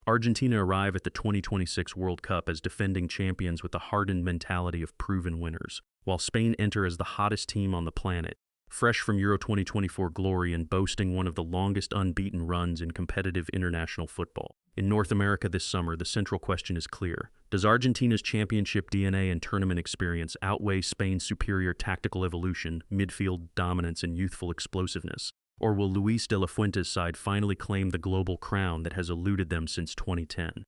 Argentina arrive at the 2026 World Cup as defending champions with the hardened mentality of proven winners, while Spain enter as the hottest team on the planet, fresh from Euro 2024 glory and boasting one of the longest unbeaten runs in competitive international football. In North America this summer, the central question is clear. Does Argentina's championship DNA and tournament experience outweigh Spain's superior tactical evolution, midfield dominance, and youthful explosiveness? Or will Luis de la Fuente's side finally claim the global crown that has eluded them since 2010?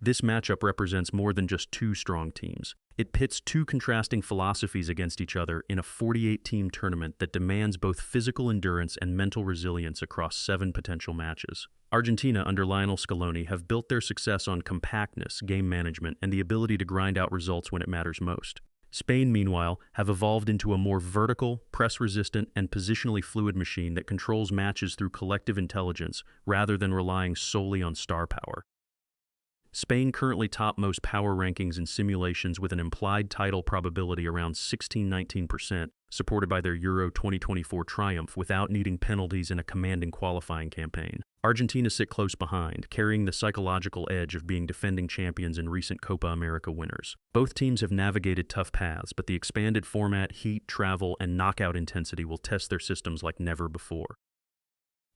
This matchup represents more than just two strong teams. It pits two contrasting philosophies against each other in a 48-team tournament that demands both physical endurance and mental resilience across 7 potential matches. Argentina, under Lionel Scaloni, have built their success on compactness, game management, and the ability to grind out results when it matters most. Spain, meanwhile, have evolved into a more vertical, press-resistant, and positionally fluid machine that controls matches through collective intelligence rather than relying solely on star power. Spain currently top most power rankings in simulations with an implied title probability around 16–19%, supported by their Euro 2024 triumph without needing penalties in a commanding qualifying campaign. Argentina sit close behind, carrying the psychological edge of being defending champions and recent Copa America winners. Both teams have navigated tough paths, but the expanded format, heat, travel, and knockout intensity will test their systems like never before.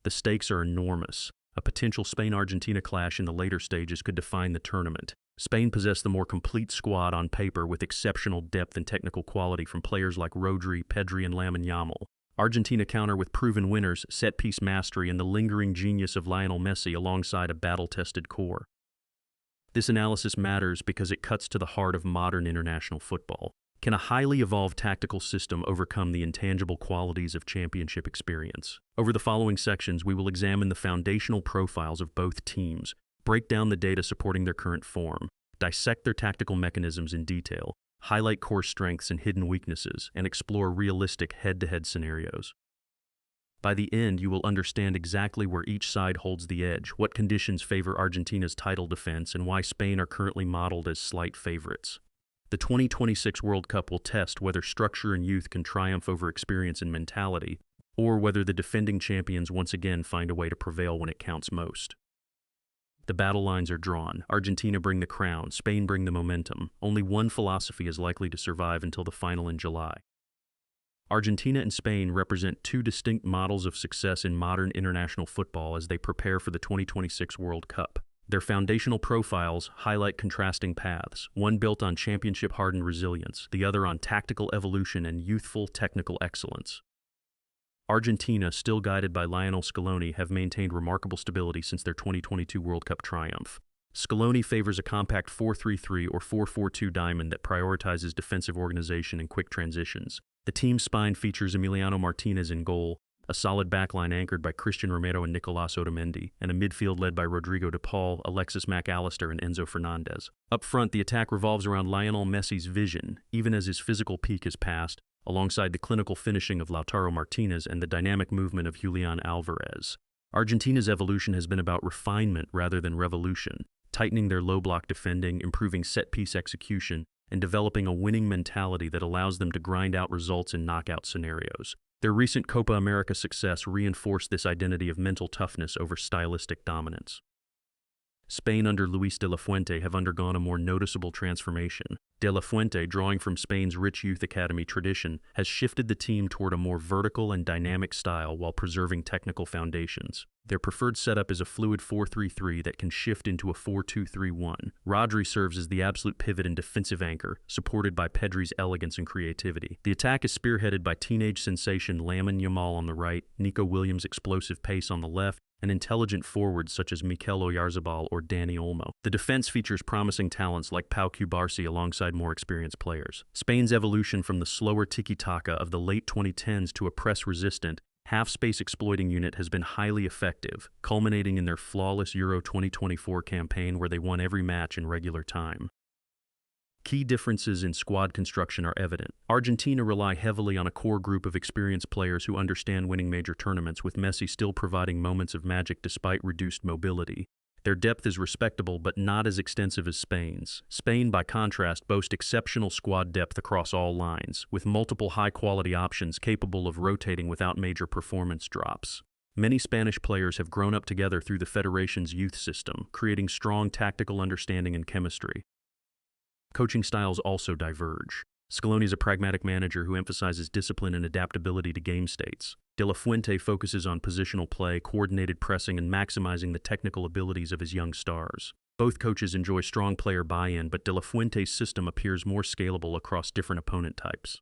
The stakes are enormous. A potential Spain-Argentina clash in the later stages could define the tournament. Spain possess the more complete squad on paper with exceptional depth and technical quality from players like Rodri, Pedri, and Lamine Yamal. Argentina counter with proven winners, set-piece mastery, and the lingering genius of Lionel Messi alongside a battle-tested core. This analysis matters because it cuts to the heart of modern international football. Can a highly evolved tactical system overcome the intangible qualities of championship experience? Over the following sections, we will examine the foundational profiles of both teams, break down the data supporting their current form, dissect their tactical mechanisms in detail, highlight core strengths and hidden weaknesses, and explore realistic head-to-head scenarios. By the end, you will understand exactly where each side holds the edge, what conditions favor Argentina's title defense, and why Spain are currently modeled as slight favorites. The 2026 World Cup will test whether structure and youth can triumph over experience and mentality, or whether the defending champions once again find a way to prevail when it counts most. The battle lines are drawn. Argentina bring the crown, Spain bring the momentum. Only one philosophy is likely to survive until the final in July. Argentina and Spain represent two distinct models of success in modern international football as they prepare for the 2026 World Cup. Their foundational profiles highlight contrasting paths, one built on championship-hardened resilience, the other on tactical evolution and youthful technical excellence. Argentina, still guided by Lionel Scaloni, have maintained remarkable stability since their 2022 World Cup triumph. Scaloni favors a compact 4-3-3 or 4-4-2 diamond that prioritizes defensive organization and quick transitions. The team's spine features Emiliano Martinez in goal, a solid backline anchored by Christian Romero and Nicolás Otamendi, and a midfield led by Rodrigo de Paul, Alexis Mac Allister, and Enzo Fernandez. Up front, the attack revolves around Lionel Messi's vision, even as his physical peak is passed, alongside the clinical finishing of Lautaro Martinez and the dynamic movement of Julian Alvarez. Argentina's evolution has been about refinement rather than revolution, tightening their low-block defending, improving set-piece execution, and developing a winning mentality that allows them to grind out results in knockout scenarios. Their recent Copa America success reinforced this identity of mental toughness over stylistic dominance. Spain under Luis de la Fuente have undergone a more noticeable transformation. De la Fuente, drawing from Spain's rich youth academy tradition, has shifted the team toward a more vertical and dynamic style while preserving technical foundations. Their preferred setup is a fluid 4-3-3 that can shift into a 4-2-3-1. Rodri serves as the absolute pivot and defensive anchor, supported by Pedri's elegance and creativity. The attack is spearheaded by teenage sensation Lamine Yamal on the right, Nico Williams' explosive pace on the left, and intelligent forwards such as Mikel Oyarzabal or Dani Olmo. The defense features promising talents like Pau Cubarsí alongside more experienced players. Spain's evolution from the slower tiki-taka of the late 2010s to a press-resistant, half-space exploiting unit has been highly effective, culminating in their flawless Euro 2024 campaign where they won every match in regular time. Key differences in squad construction are evident. Argentina rely heavily on a core group of experienced players who understand winning major tournaments, with Messi still providing moments of magic despite reduced mobility. Their depth is respectable but not as extensive as Spain's. Spain, by contrast, boasts exceptional squad depth across all lines, with multiple high-quality options capable of rotating without major performance drops. Many Spanish players have grown up together through the federation's youth system, creating strong tactical understanding and chemistry. Coaching styles also diverge. Scaloni is a pragmatic manager who emphasizes discipline and adaptability to game states. De La Fuente focuses on positional play, coordinated pressing, and maximizing the technical abilities of his young stars. Both coaches enjoy strong player buy-in, but De La Fuente's system appears more scalable across different opponent types.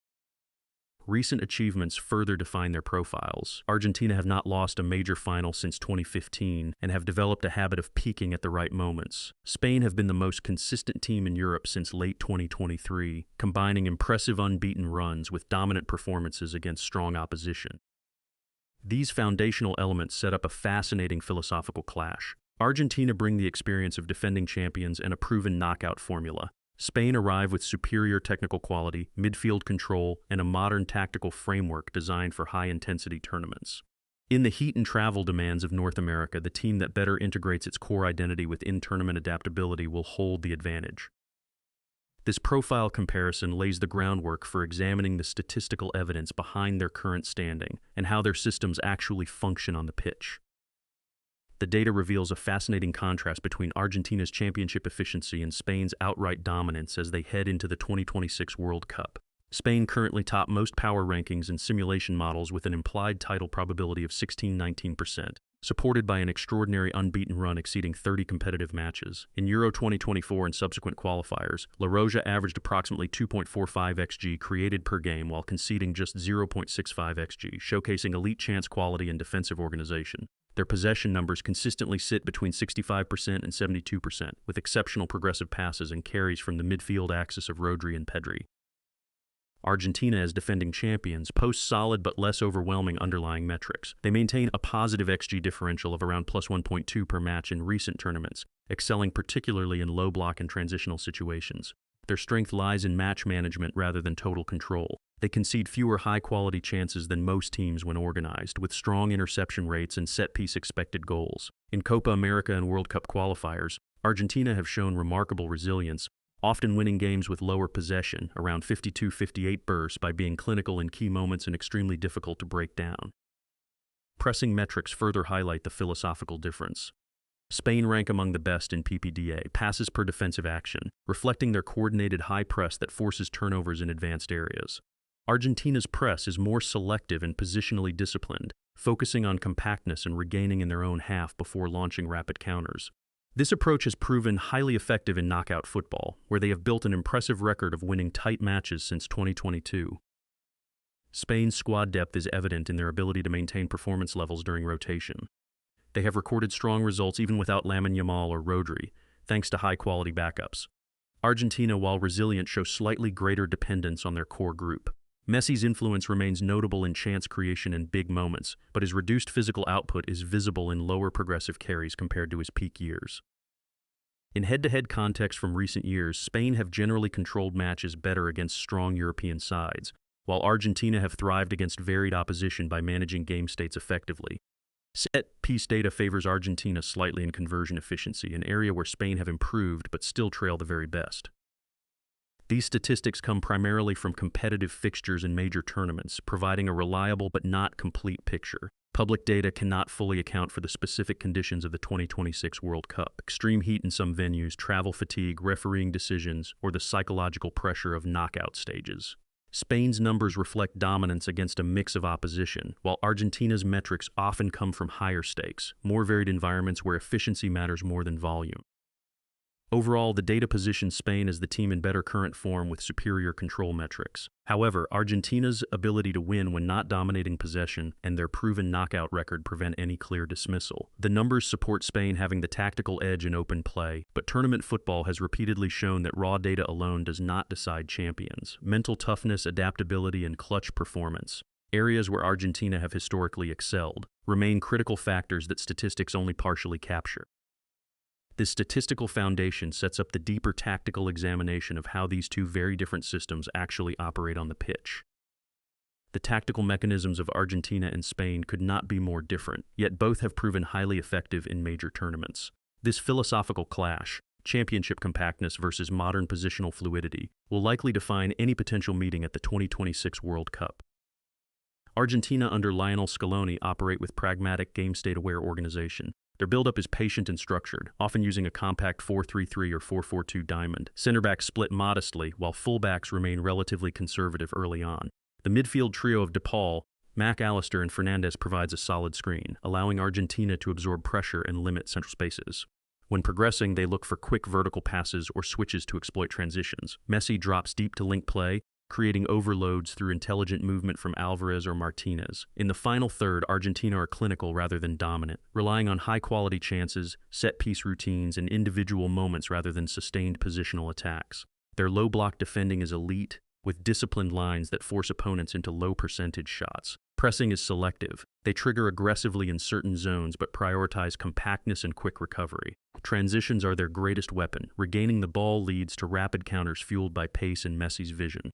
Recent achievements further define their profiles. Argentina have not lost a major final since 2015 and have developed a habit of peaking at the right moments. Spain have been the most consistent team in Europe since late 2023, combining impressive unbeaten runs with dominant performances against strong opposition. These foundational elements set up a fascinating philosophical clash. Argentina bring the experience of defending champions and a proven knockout formula. Spain arrive with superior technical quality, midfield control, and a modern tactical framework designed for high-intensity tournaments. In the heat and travel demands of North America, the team that better integrates its core identity with in-tournament adaptability will hold the advantage. This profile comparison lays the groundwork for examining the statistical evidence behind their current standing and how their systems actually function on the pitch. The data reveals a fascinating contrast between Argentina's championship efficiency and Spain's outright dominance as they head into the 2026 World Cup. Spain currently top most power rankings and simulation models with an implied title probability of 16–19%, supported by an extraordinary unbeaten run exceeding 30 competitive matches. In Euro 2024 and subsequent qualifiers, La Roja averaged approximately 2.45 xG created per game while conceding just 0.65 xG, showcasing elite chance quality and defensive organization. Their possession numbers consistently sit between 65% and 72%, with exceptional progressive passes and carries from the midfield axis of Rodri and Pedri. Argentina, as defending champions, posts solid but less overwhelming underlying metrics. They maintain a positive XG differential of around plus 1.2 per match in recent tournaments, excelling particularly in low block and transitional situations. Their strength lies in match management rather than total control. They concede fewer high-quality chances than most teams when organized, with strong interception rates and set-piece expected goals. In Copa America and World Cup qualifiers, Argentina have shown remarkable resilience, often winning games with lower possession, around 52–58 bursts, by being clinical in key moments and extremely difficult to break down. Pressing metrics further highlight the philosophical difference. Spain rank among the best in PPDA, passes per defensive action, reflecting their coordinated high press that forces turnovers in advanced areas. Argentina's press is more selective and positionally disciplined, focusing on compactness and regaining in their own half before launching rapid counters. This approach has proven highly effective in knockout football, where they have built an impressive record of winning tight matches since 2022. Spain's squad depth is evident in their ability to maintain performance levels during rotation. They have recorded strong results even without Lamine Yamal or Rodri, thanks to high-quality backups. Argentina, while resilient, shows slightly greater dependence on their core group. Messi's influence remains notable in chance creation and big moments, but his reduced physical output is visible in lower progressive carries compared to his peak years. In head-to-head context from recent years, Spain have generally controlled matches better against strong European sides, while Argentina have thrived against varied opposition by managing game states effectively. Set-piece data favors Argentina slightly in conversion efficiency, an area where Spain have improved but still trail the very best. These statistics come primarily from competitive fixtures in major tournaments, providing a reliable but not complete picture. Public data cannot fully account for the specific conditions of the 2026 World Cup: extreme heat in some venues, travel fatigue, refereeing decisions, or the psychological pressure of knockout stages. Spain's numbers reflect dominance against a mix of opposition, while Argentina's metrics often come from higher stakes, more varied environments where efficiency matters more than volume. Overall, the data positions Spain as the team in better current form with superior control metrics. However, Argentina's ability to win when not dominating possession and their proven knockout record prevent any clear dismissal. The numbers support Spain having the tactical edge in open play, but tournament football has repeatedly shown that raw data alone does not decide champions. Mental toughness, adaptability, and clutch performance, areas where Argentina have historically excelled, remain critical factors that statistics only partially capture. This statistical foundation sets up the deeper tactical examination of how these two very different systems actually operate on the pitch. The tactical mechanisms of Argentina and Spain could not be more different, yet both have proven highly effective in major tournaments. This philosophical clash, championship compactness versus modern positional fluidity, will likely define any potential meeting at the 2026 World Cup. Argentina under Lionel Scaloni operate with pragmatic, game-state-aware organization. Their build-up is patient and structured, often using a compact 4-3-3 or 4-4-2 diamond. Center backs split modestly, while fullbacks remain relatively conservative early on. The midfield trio of DePaul, McAllister, and Fernandez provides a solid screen, allowing Argentina to absorb pressure and limit central spaces. When progressing, they look for quick vertical passes or switches to exploit transitions. Messi drops deep to link play, creating overloads through intelligent movement from Alvarez or Martinez. In the final third, Argentina are clinical rather than dominant, relying on high-quality chances, set-piece routines, and individual moments rather than sustained positional attacks. Their low-block defending is elite, with disciplined lines that force opponents into low-percentage shots. Pressing is selective. They trigger aggressively in certain zones but prioritize compactness and quick recovery. Transitions are their greatest weapon. Regaining the ball leads to rapid counters fueled by pace and Messi's vision.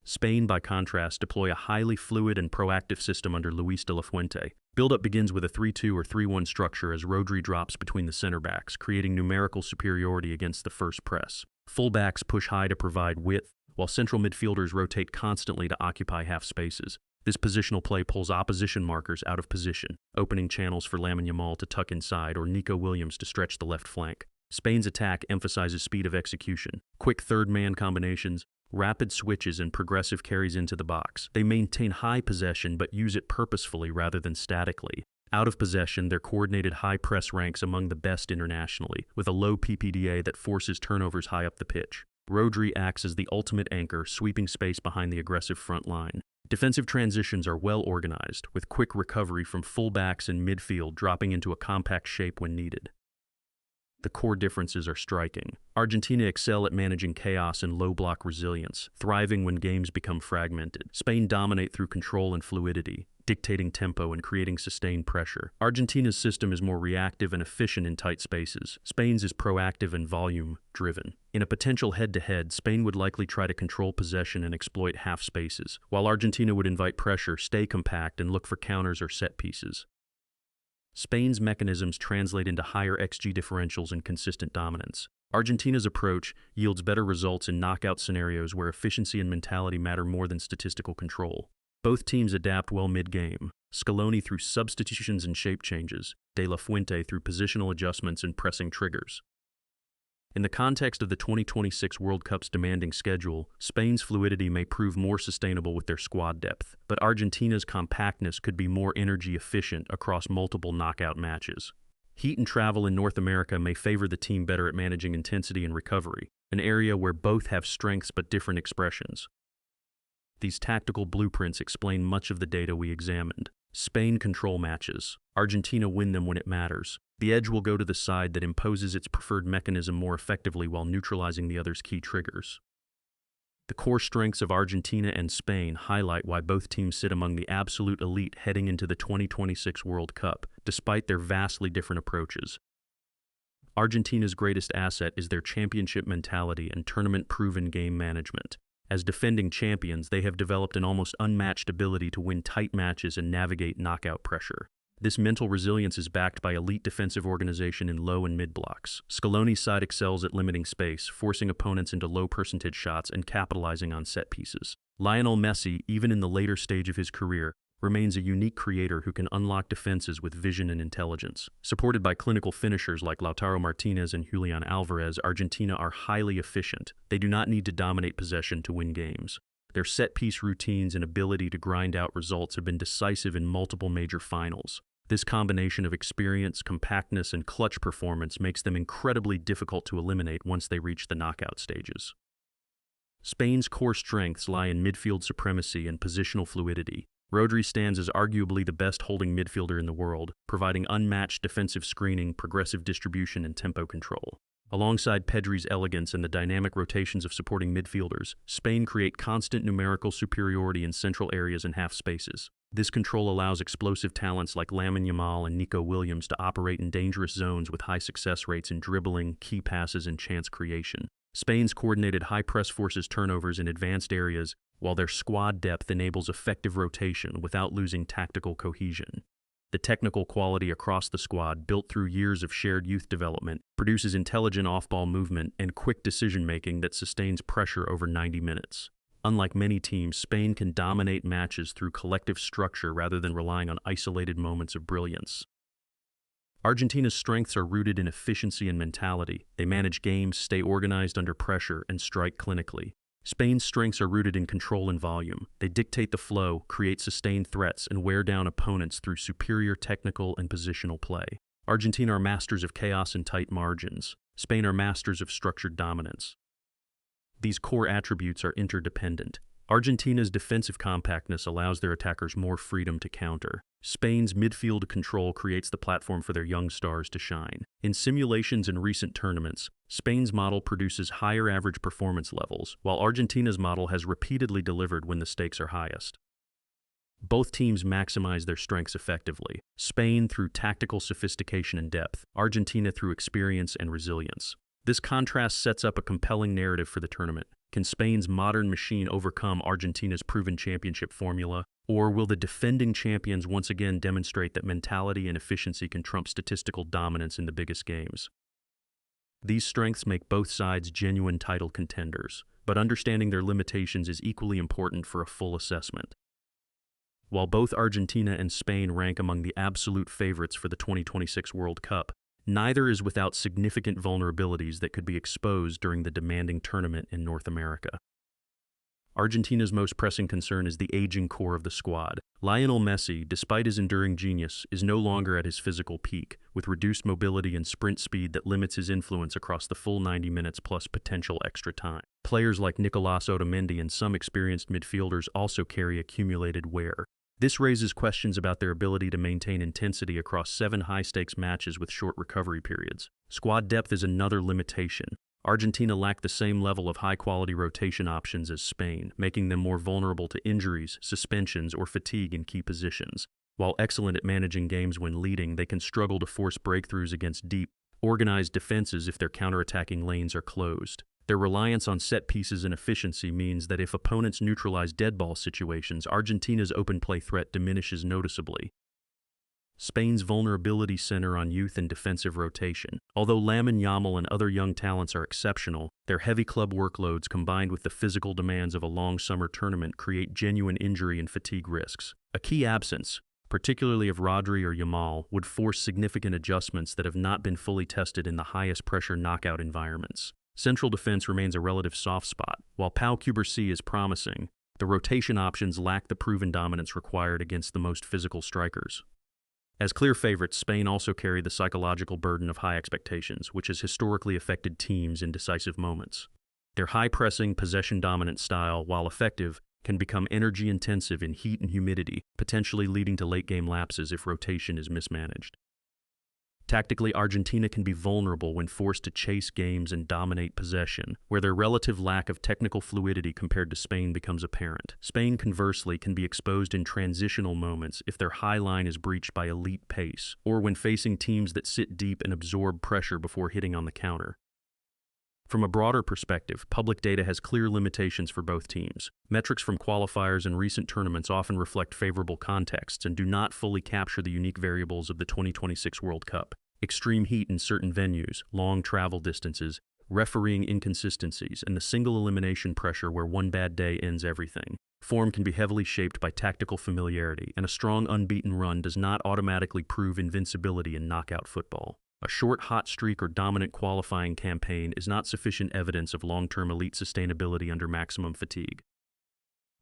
Spain, by contrast, deploy a highly fluid and proactive system under Luis de la Fuente. Build-up begins with a 3-2 or 3-1 structure as Rodri drops between the center backs, creating numerical superiority against the first press. Full-backs push high to provide width, while central midfielders rotate constantly to occupy half spaces. This positional play pulls opposition markers out of position, opening channels for Lamine Yamal to tuck inside or Nico Williams to stretch the left flank. Spain's attack emphasizes speed of execution, quick third-man combinations, rapid switches, and progressive carries into the box. They maintain high possession but use it purposefully rather than statically. Out of possession, their coordinated high press ranks among the best internationally, with a low PPDA that forces turnovers high up the pitch. Rodri acts as the ultimate anchor, sweeping space behind the aggressive front line. Defensive transitions are well organized, with quick recovery from fullbacks and midfield dropping into a compact shape when needed. The core differences are striking. Argentina excel at managing chaos and low-block resilience, thriving when games become fragmented. Spain dominate through control and fluidity, dictating tempo and creating sustained pressure. Argentina's system is more reactive and efficient in tight spaces. Spain's is proactive and volume-driven. In a potential head-to-head, Spain would likely try to control possession and exploit half spaces, while Argentina would invite pressure, stay compact, and look for counters or set pieces. Spain's mechanisms translate into higher XG differentials and consistent dominance. Argentina's approach yields better results in knockout scenarios where efficiency and mentality matter more than statistical control. Both teams adapt well mid-game, Scaloni through substitutions and shape changes, De La Fuente through positional adjustments and pressing triggers. In the context of the 2026 World Cup's demanding schedule, Spain's fluidity may prove more sustainable with their squad depth, but Argentina's compactness could be more energy efficient across multiple knockout matches. Heat and travel in North America may favor the team better at managing intensity and recovery, an area where both have strengths but different expressions. These tactical blueprints explain much of the data we examined. Spain control matches. Argentina win them when it matters. The edge will go to the side that imposes its preferred mechanism more effectively while neutralizing the other's key triggers. The core strengths of Argentina and Spain highlight why both teams sit among the absolute elite heading into the 2026 World Cup, despite their vastly different approaches. Argentina's greatest asset is their championship mentality and tournament-proven game management. As defending champions, they have developed an almost unmatched ability to win tight matches and navigate knockout pressure. This mental resilience is backed by elite defensive organization in low and mid blocks. Scaloni's side excels at limiting space, forcing opponents into low percentage shots and capitalizing on set pieces. Lionel Messi, even in the later stage of his career, remains a unique creator who can unlock defenses with vision and intelligence. Supported by clinical finishers like Lautaro Martinez and Julian Alvarez, Argentina are highly efficient. They do not need to dominate possession to win games. Their set-piece routines and ability to grind out results have been decisive in multiple major finals. This combination of experience, compactness, and clutch performance makes them incredibly difficult to eliminate once they reach the knockout stages. Spain's core strengths lie in midfield supremacy and positional fluidity. Rodri stands as arguably the best holding midfielder in the world, providing unmatched defensive screening, progressive distribution, and tempo control. Alongside Pedri's elegance and the dynamic rotations of supporting midfielders, Spain create constant numerical superiority in central areas and half spaces. This control allows explosive talents like Lamine Yamal and Nico Williams to operate in dangerous zones with high success rates in dribbling, key passes, and chance creation. Spain's coordinated high press forces turnovers in advanced areas, while their squad depth enables effective rotation without losing tactical cohesion. The technical quality across the squad, built through years of shared youth development, produces intelligent off-ball movement and quick decision-making that sustains pressure over 90 minutes. Unlike many teams, Spain can dominate matches through collective structure rather than relying on isolated moments of brilliance. Argentina's strengths are rooted in efficiency and mentality. They manage games, stay organized under pressure, and strike clinically. Spain's strengths are rooted in control and volume. They dictate the flow, create sustained threats, and wear down opponents through superior technical and positional play. Argentina are masters of chaos and tight margins. Spain are masters of structured dominance. These core attributes are interdependent. Argentina's defensive compactness allows their attackers more freedom to counter. Spain's midfield control creates the platform for their young stars to shine. In simulations in recent tournaments, Spain's model produces higher average performance levels, while Argentina's model has repeatedly delivered when the stakes are highest. Both teams maximize their strengths effectively. Spain through tactical sophistication and depth, Argentina through experience and resilience. This contrast sets up a compelling narrative for the tournament. Can Spain's modern machine overcome Argentina's proven championship formula? Or will the defending champions once again demonstrate that mentality and efficiency can trump statistical dominance in the biggest games? These strengths make both sides genuine title contenders, but understanding their limitations is equally important for a full assessment. While both Argentina and Spain rank among the absolute favorites for the 2026 World Cup, neither is without significant vulnerabilities that could be exposed during the demanding tournament in North America. Argentina's most pressing concern is the aging core of the squad. Lionel Messi, despite his enduring genius, is no longer at his physical peak, with reduced mobility and sprint speed that limits his influence across the full 90 minutes plus potential extra time. Players like Nicolas Otamendi and some experienced midfielders also carry accumulated wear. This raises questions about their ability to maintain intensity across 7 high-stakes matches with short recovery periods. Squad depth is another limitation. Argentina lack the same level of high-quality rotation options as Spain, making them more vulnerable to injuries, suspensions, or fatigue in key positions. While excellent at managing games when leading, they can struggle to force breakthroughs against deep, organized defenses if their counterattacking lanes are closed. Their reliance on set pieces and efficiency means that if opponents neutralize dead ball situations, Argentina's open play threat diminishes noticeably. Spain's vulnerability center on youth and defensive rotation. Although Lamine Yamal and other young talents are exceptional, their heavy club workloads combined with the physical demands of a long summer tournament create genuine injury and fatigue risks. A key absence, particularly of Rodri or Yamal, would force significant adjustments that have not been fully tested in the highest pressure knockout environments. Central defense remains a relative soft spot. While Pau Cubarsí is promising, the rotation options lack the proven dominance required against the most physical strikers. As clear favorites, Spain also carry the psychological burden of high expectations, which has historically affected teams in decisive moments. Their high-pressing, possession-dominant style, while effective, can become energy-intensive in heat and humidity, potentially leading to late-game lapses if rotation is mismanaged. Tactically, Argentina can be vulnerable when forced to chase games and dominate possession, where their relative lack of technical fluidity compared to Spain becomes apparent. Spain, conversely, can be exposed in transitional moments if their high line is breached by elite pace, or when facing teams that sit deep and absorb pressure before hitting on the counter. From a broader perspective, public data has clear limitations for both teams. Metrics from qualifiers and recent tournaments often reflect favorable contexts and do not fully capture the unique variables of the 2026 World Cup. Extreme heat in certain venues, long travel distances, refereeing inconsistencies, and the single elimination pressure where one bad day ends everything. Form can be heavily shaped by tactical familiarity, and a strong unbeaten run does not automatically prove invincibility in knockout football. A short hot streak or dominant qualifying campaign is not sufficient evidence of long-term elite sustainability under maximum fatigue.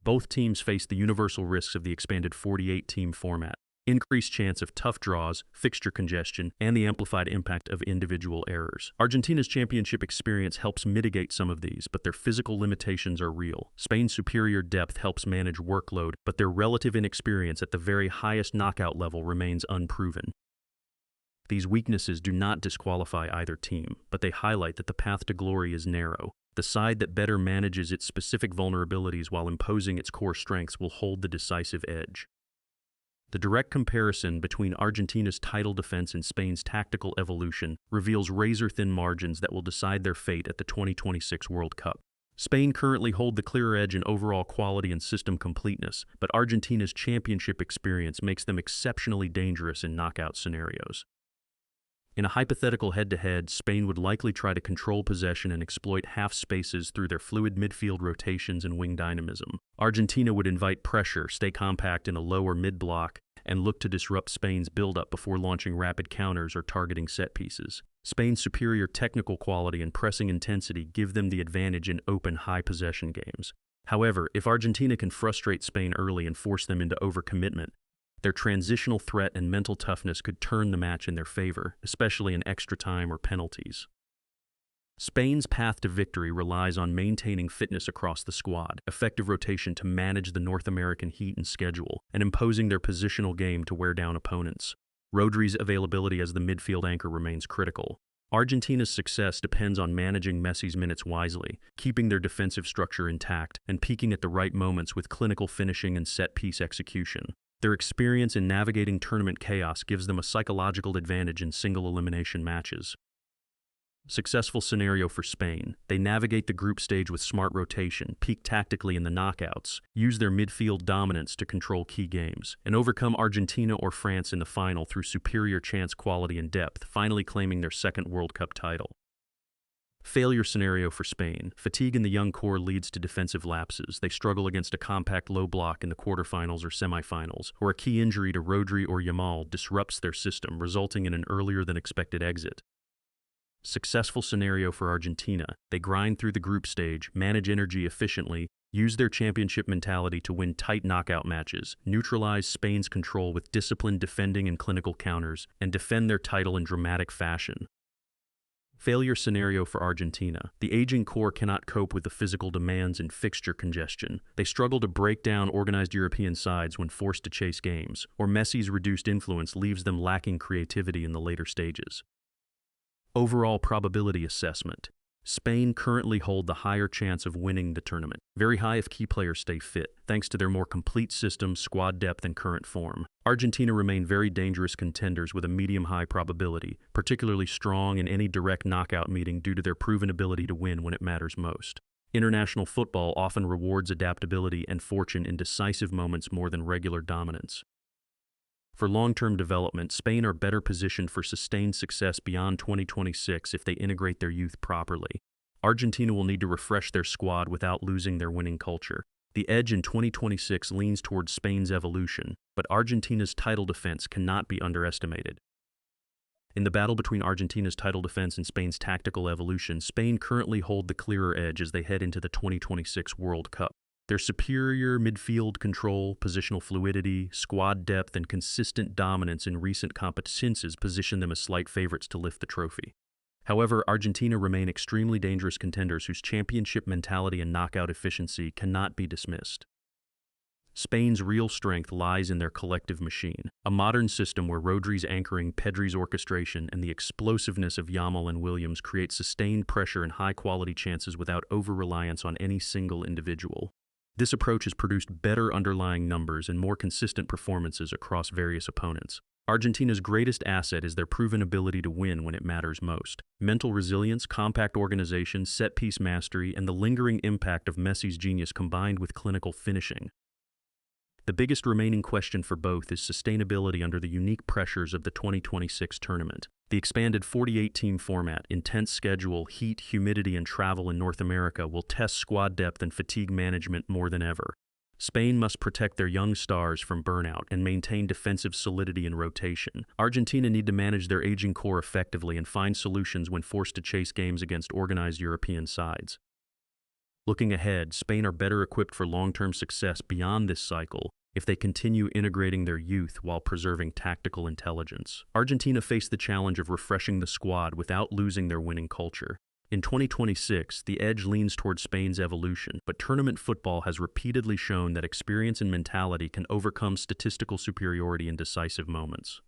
Both teams face the universal risks of the expanded 48-team format, increased chance of tough draws, fixture congestion, and the amplified impact of individual errors. Argentina's championship experience helps mitigate some of these, but their physical limitations are real. Spain's superior depth helps manage workload, but their relative inexperience at the very highest knockout level remains unproven. These weaknesses do not disqualify either team, but they highlight that the path to glory is narrow. The side that better manages its specific vulnerabilities while imposing its core strengths will hold the decisive edge. The direct comparison between Argentina's title defense and Spain's tactical evolution reveals razor-thin margins that will decide their fate at the 2026 World Cup. Spain currently hold the clearer edge in overall quality and system completeness, but Argentina's championship experience makes them exceptionally dangerous in knockout scenarios. In a hypothetical head-to-head, Spain would likely try to control possession and exploit half spaces through their fluid midfield rotations and wing dynamism. Argentina would invite pressure, stay compact in a low or mid-block, and look to disrupt Spain's build-up before launching rapid counters or targeting set pieces. Spain's superior technical quality and pressing intensity give them the advantage in open, high-possession games. However, if Argentina can frustrate Spain early and force them into overcommitment, their transitional threat and mental toughness could turn the match in their favor, especially in extra time or penalties. Spain's path to victory relies on maintaining fitness across the squad, effective rotation to manage the North American heat and schedule, and imposing their positional game to wear down opponents. Rodri's availability as the midfield anchor remains critical. Argentina's success depends on managing Messi's minutes wisely, keeping their defensive structure intact, and peaking at the right moments with clinical finishing and set-piece execution. Their experience in navigating tournament chaos gives them a psychological advantage in single-elimination matches. Successful scenario for Spain. They navigate the group stage with smart rotation, peak tactically in the knockouts, use their midfield dominance to control key games, and overcome Argentina or France in the final through superior chance quality and depth, finally claiming their second World Cup title. Failure scenario for Spain. Fatigue in the young core leads to defensive lapses. They struggle against a compact low block in the quarterfinals or semifinals, or a key injury to Rodri or Yamal disrupts their system, resulting in an earlier than expected exit. Successful scenario for Argentina. They grind through the group stage, manage energy efficiently, use their championship mentality to win tight knockout matches, neutralize Spain's control with disciplined defending and clinical counters, and defend their title in dramatic fashion. Failure scenario for Argentina. The aging core cannot cope with the physical demands and fixture congestion. They struggle to break down organized European sides when forced to chase games, or Messi's reduced influence leaves them lacking creativity in the later stages. Overall probability assessment. Spain currently hold the higher chance of winning the tournament, very high if key players stay fit, thanks to their more complete system, squad depth, and current form. Argentina remain very dangerous contenders with a medium-high probability, particularly strong in any direct knockout meeting due to their proven ability to win when it matters most. International football often rewards adaptability and fortune in decisive moments more than regular dominance. For long-term development, Spain are better positioned for sustained success beyond 2026 if they integrate their youth properly. Argentina will need to refresh their squad without losing their winning culture. The edge in 2026 leans towards Spain's evolution, but Argentina's title defense cannot be underestimated. In the battle between Argentina's title defense and Spain's tactical evolution, Spain currently hold the clearer edge as they head into the 2026 World Cup. Their superior midfield control, positional fluidity, squad depth, and consistent dominance in recent competitions position them as slight favorites to lift the trophy. However, Argentina remain extremely dangerous contenders whose championship mentality and knockout efficiency cannot be dismissed. Spain's real strength lies in their collective machine, a modern system where Rodri's anchoring, Pedri's orchestration, and the explosiveness of Yamal and Williams create sustained pressure and high-quality chances without over-reliance on any single individual. This approach has produced better underlying numbers and more consistent performances across various opponents. Argentina's greatest asset is their proven ability to win when it matters most. Mental resilience, compact organization, set-piece mastery, and the lingering impact of Messi's genius combined with clinical finishing. The biggest remaining question for both is sustainability under the unique pressures of the 2026 tournament. The expanded 48-team format, intense schedule, heat, humidity, and travel in North America will test squad depth and fatigue management more than ever. Spain must protect their young stars from burnout and maintain defensive solidity and rotation. Argentina need to manage their aging core effectively and find solutions when forced to chase games against organized European sides. Looking ahead, Spain are better equipped for long-term success beyond this cycle if they continue integrating their youth while preserving tactical intelligence. Argentina face the challenge of refreshing the squad without losing their winning culture. In 2026, the edge leans toward Spain's evolution, but tournament football has repeatedly shown that experience and mentality can overcome statistical superiority in decisive moments.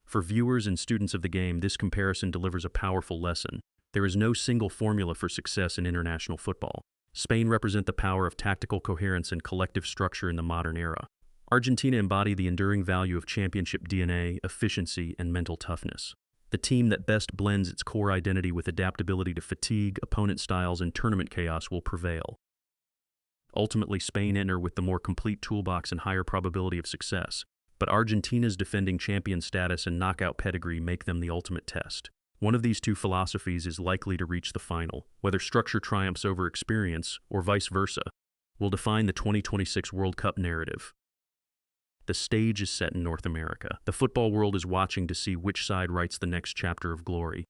For viewers and students of the game, this comparison delivers a powerful lesson. There is no single formula for success in international football. Spain represent the power of tactical coherence and collective structure in the modern era. Argentina embody the enduring value of championship DNA, efficiency, and mental toughness. The team that best blends its core identity with adaptability to fatigue, opponent styles, and tournament chaos will prevail. Ultimately, Spain enter with the more complete toolbox and higher probability of success. but Argentina's defending champion status and knockout pedigree make them the ultimate test. One of these two philosophies is likely to reach the final. Whether structure triumphs over experience, or vice versa, will define the 2026 World Cup narrative. The stage is set in North America. The football world is watching to see which side writes the next chapter of glory.